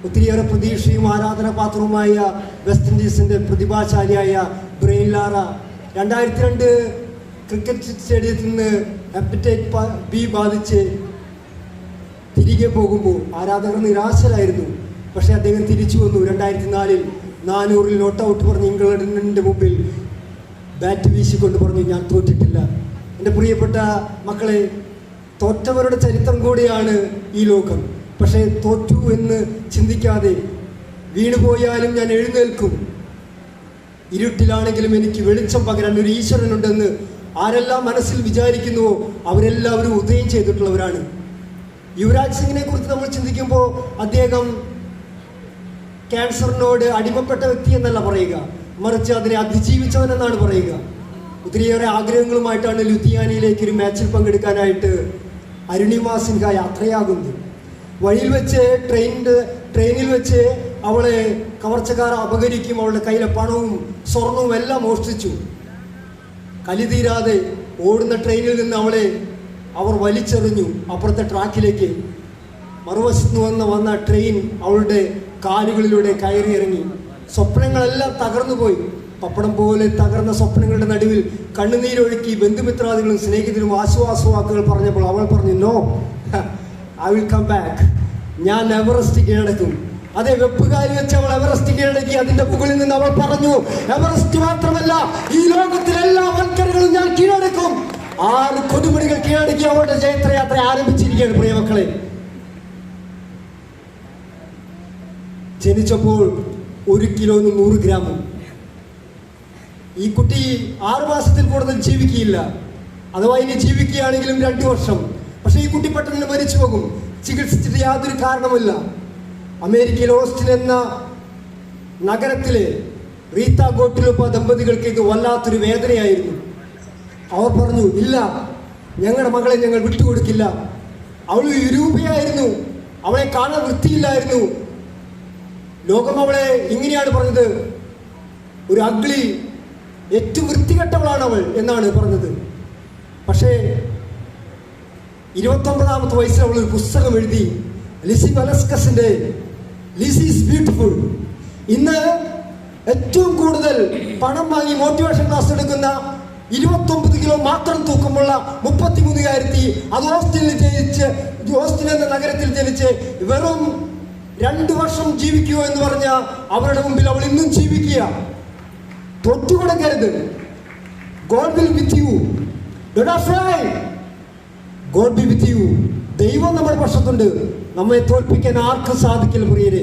ഒത്തിരിയേറെ പ്രതീക്ഷയും ആരാധനാപാത്രവുമായ west ഇൻഡീസിൻ്റെ പ്രതിഭാശാലിയായ brain Lara 2002 cricket സ്റ്റേഡിയത്തിൽ നിന്ന് ഹെപ്പറ്റൈറ്റിസ് ബി ബാധിച്ച് തിരികെ പോകുമ്പോൾ ആരാധകർ നിരാശരായിരുന്നു. പക്ഷേ അദ്ദേഹം തിരിച്ചു വന്നു. 2004 400 നോട്ട് ഔട്ട് പറഞ്ഞ് ഇംഗ്ലണ്ടിൻ്റെ മുമ്പിൽ ബാറ്റ് വീശിക്കൊണ്ട് പറഞ്ഞു, ഞാൻ തോറ്റിട്ടില്ല. എൻ്റെ പ്രിയപ്പെട്ട മക്കളെ, തോറ്റവരുടെ ചരിത്രം കൂടിയാണ് ഈ ലോകം. പക്ഷേ തോറ്റു എന്ന് ചിന്തിക്കാതെ വീണുപോയാലും ഞാൻ എഴുന്നേൽക്കും, ഇരുട്ടിലാണെങ്കിലും എനിക്ക് വെളിച്ചം പകരാൻ ഒരു ഈശ്വരനുണ്ടെന്ന് ആരെല്ലാം മനസ്സിൽ വിചാരിക്കുന്നുവോ അവരെല്ലാവരും ഉദയം ചെയ്തിട്ടുള്ളവരാണ്. യുവരാജ് സിംഗിനെ കുറിച്ച് നമ്മൾ ചിന്തിക്കുമ്പോൾ അദ്ദേഹം ക്യാൻസറിനോട് അടിമപ്പെട്ട വ്യക്തി എന്നല്ല പറയുക, മറിച്ച് അതിനെ അതിജീവിച്ചവനെന്നാണ് പറയുക. ഒത്തിരിയേറെ ആഗ്രഹങ്ങളുമായിട്ടാണ് ലുധിയാനയിലേക്ക് ഒരു മാച്ചിൽ പങ്കെടുക്കാനായിട്ട് അരുണിമ സിൻഹ യാത്രയാകുന്നത്. വഴിയിൽ വെച്ച് ട്രെയിനിൽ വെച്ച് അവളെ കവർച്ചക്കാർ അപഹരിക്കും. അവളുടെ കയ്യിലെ പണവും സ്വർണവും എല്ലാം മോഷ്ടിച്ചു. കലി തീരാതെ ഓടുന്ന ട്രെയിനിൽ നിന്ന് അവളെ അവർ വലിച്ചെറിഞ്ഞു അപ്പുറത്തെ ട്രാക്കിലേക്ക്. മറുവശത്ത് വന്ന ട്രെയിൻ അവളുടെ കാലുകളിലൂടെ കയറി ഇറങ്ങി. സ്വപ്നങ്ങളെല്ലാം തകർന്നുപോയി. പപ്പടം പോലെ തകർന്ന സ്വപ്നങ്ങളുടെ നടുവിൽ കണ്ണുനീരൊഴുക്കി ബന്ധുമിത്രാദികളും സ്നേഹിതരും ആശ്വാസവാക്കുകൾ പറഞ്ഞപ്പോൾ അവൾ പറഞ്ഞു, no, I will come back. ഞാൻ എവറസ്റ്റ് കീഴടക്കും. അതേ, വെപ്പുകാരി വെച്ച് അവൾ എവറസ്റ്റ് കീഴടക്കി. അതിന്റെ മുകളിൽ നിന്ന് അവൾ പറഞ്ഞു, എവറസ്റ്റ് മാത്രമല്ല, ഈ ലോകത്തിലെ എല്ലാ വൻകരകളും ഞാൻ കീഴടക്കും. 6 കൊടുമുടികൾ കീഴടക്കി അവളുടെ ജയത്രയാത്ര ആരംഭിച്ചിരിക്കുകയാണ്. പ്രിയമക്കളെ, ജനിച്ചപ്പോൾ 1 കിലോ 100 ഗ്രാമും. ഈ കുട്ടി 6 മാസത്തിൽ കൂടുതൽ ജീവിക്കുകയില്ല. അഥവാ ഇനി ജീവിക്കുകയാണെങ്കിലും 2 വർഷം. പക്ഷെ ഈ കുട്ടി പെട്ടെന്ന് മരിച്ചു പോകും. ചികിത്സിച്ചിട്ട് യാതൊരു കാരണമില്ല. അമേരിക്കയിൽ ഓസ്റ്റിൻ എന്ന നഗരത്തിലെ റീത്ത ഗോട്ടിലുപ്പ ദമ്പതികൾക്ക് ഇത് വല്ലാത്തൊരു വേദനയായിരുന്നു. അവർ പറഞ്ഞു, ഇല്ല, ഞങ്ങളുടെ മകളെ ഞങ്ങൾ വിട്ടുകൊടുക്കില്ല. അവൾ യുരൂപയായിരുന്നു, അവളെ കാണാൻ വൃത്തിയില്ലായിരുന്നു. ലോകം അവളെ ഇങ്ങനെയാണ് പറഞ്ഞത്, ഒരു അഗ്ലി, ഏറ്റവും വൃത്തികെട്ടവളാണ് അവൾ എന്നാണ് പറഞ്ഞത്. പക്ഷേ 29ാമത്തെ വയസ്സിൽ അവൾ ഒരു പുസ്തകം എഴുതി, ലിസി വലസ്കസിന്റെ ലിസി ഈസ് ബ്യൂട്ടിഫുൾ. ഇന്ന് ഏറ്റവും കൂടുതൽ പണം വാങ്ങി മോട്ടിവേഷൻ ക്ലാസ് എടുക്കുന്ന 29 കിലോ മാത്രം തൂക്കമുള്ള 33കാരത്തി, അത് ഓസ്റ്റിൻ എന്ന നഗരത്തിൽ ജനിച്ച് വെറും 2 വർഷം ജീവിക്കുക എന്ന് പറഞ്ഞ അവരുടെ മുമ്പിൽ അവൾ ഇന്നും ജീവിക്കുക. തൊട്ടുകൊടുക്കരുത്. God will with you. Don't afraid. God be with you. ദൈവം നമ്മുടെ പക്ഷത്തുണ്ട്. നമ്മെ തോൽപ്പിക്കാൻ ആർക്കും സാധിക്കില്ല പ്രിയരെ.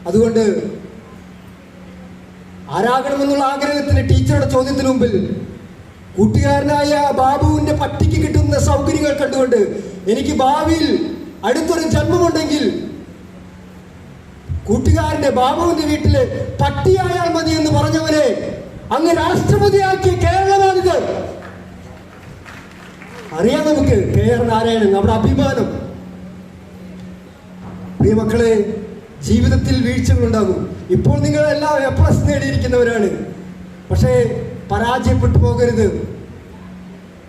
അതുകൊണ്ട് ആരാകണമെന്നുള്ള ആഗ്രഹത്തിന് ടീച്ചറുടെ ചോദ്യത്തിന് മുമ്പിൽ കൂട്ടുകാരനായ ബാബുവിന്റെ പട്ടിക്ക് കിട്ടുന്ന സൗകര്യങ്ങൾ കണ്ടുകൊണ്ട് എനിക്ക് ഭാവിയിൽ അടുത്തൊരു ജന്മമുണ്ടെങ്കിൽ കൂട്ടുകാരന്റെ ബാബുവിന്റെ വീട്ടില് പട്ടിയായാൽ മതി എന്ന് പറഞ്ഞവരെ അങ്ങ് രാഷ്ട്രപതിയാക്കിയ കേരളമാണിത്. അറിയാം നമുക്ക് KR നാരായണൻ, നമ്മുടെ അഭിമാനം. പ്രിയമക്കളെ, ജീവിതത്തിൽ വീഴ്ചകളുണ്ടാകും. ഇപ്പോൾ നിങ്ങൾ എല്ലാം A+ നേടിയിരിക്കുന്നവരാണ്. പക്ഷേ പരാജയപ്പെട്ടു പോകരുത്.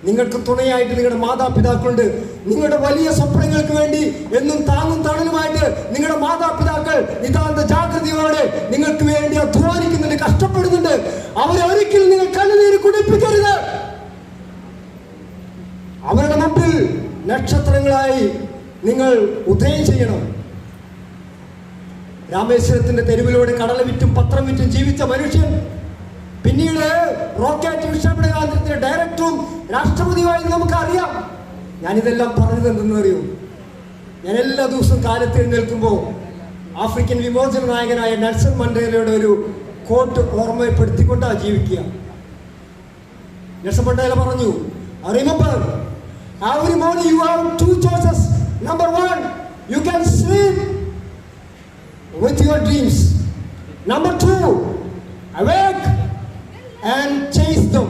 നിങ്ങൾക്ക് തുണയായിട്ട് നിങ്ങളുടെ മാതാപിതാക്കളുണ്ട്. നിങ്ങളുടെ വലിയ സ്വപ്നങ്ങൾക്ക് വേണ്ടി എന്നും താങ്ങും തണലുമായിട്ട് നിങ്ങളുടെ മാതാപിതാക്കൾ നിതാന്ത ജാഗ്രതയോടെ നിങ്ങൾക്ക് വേണ്ടി അധ്വാനിക്കുന്നുണ്ട്, കഷ്ടപ്പെടുന്നുണ്ട്. അവരെ ഒരിക്കലും നിങ്ങൾ കണ്ണുനീര് കുടിപ്പിക്കരുത്. അവരുടെ മുമ്പിൽ നക്ഷത്രങ്ങളായി നിങ്ങൾ ഉദയം ചെയ്യണം. രാമേശ്വരത്തിന്റെ തെരുവിലൂടെ കടല വിറ്റും പത്രം വിറ്റും ജീവിച്ച മനുഷ്യൻ പിന്നീട് റോക്കറ്റ് വിക്ഷേപണ കേന്ദ്രത്തിന്റെ ഡയറക്ടറും രാഷ്ട്രപതിയുമായി നമുക്കറിയാം. ഞാനിതെല്ലാം പറഞ്ഞത് എന്തെന്നറിയോ? ഞാൻ എല്ലാ ദിവസവും കാലത്ത് എഴുന്നേൽക്കുമ്പോൾ ആഫ്രിക്കൻ വിമോചന നായകനായ നെൽസൺ മണ്ടേലയുടെ ഒരു കോട്ട് ഓർമ്മപ്പെടുത്തിക്കൊണ്ടാണ് ജീവിക്കുക. നെൽസൺ മണ്ടേല പറഞ്ഞു, remember, every morning you have 2 choices. Number 1, you can sleep with your dreams. Number 2, awake and chase them.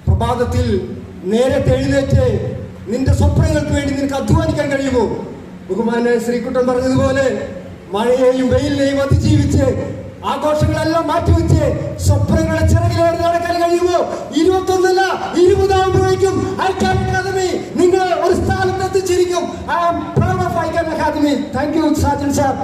പ്രഭാതത്തിൽ നേരത്തെ എഴുന്നേറ്റ് നിന്റെ സ്വപ്നങ്ങൾക്ക് വേണ്ടി നിനക്ക് അധ്വാനിക്കാൻ കഴിയുമോ? ബഹുമാനായ ശ്രീകുട്ടൻ പറഞ്ഞതുപോലെ മഴയെയും വെയിലിനെയും അതിജീവിച്ച് ആഘോഷങ്ങളെല്ലാം മാറ്റിവെച്ച് സ്വപ്നങ്ങളെ ചിറകിലേറി നടക്കാൻ കഴിയുമോ? 21 20 ആകുമ്പോഴേക്കും ഐ ക്യാൻ അക്കാദമി നിങ്ങൾ ഒരു സ്ഥാനത്ത് എത്തിച്ചിരിക്കും. I am proud of ICAN Academy. Army. Thank you Sajan sir.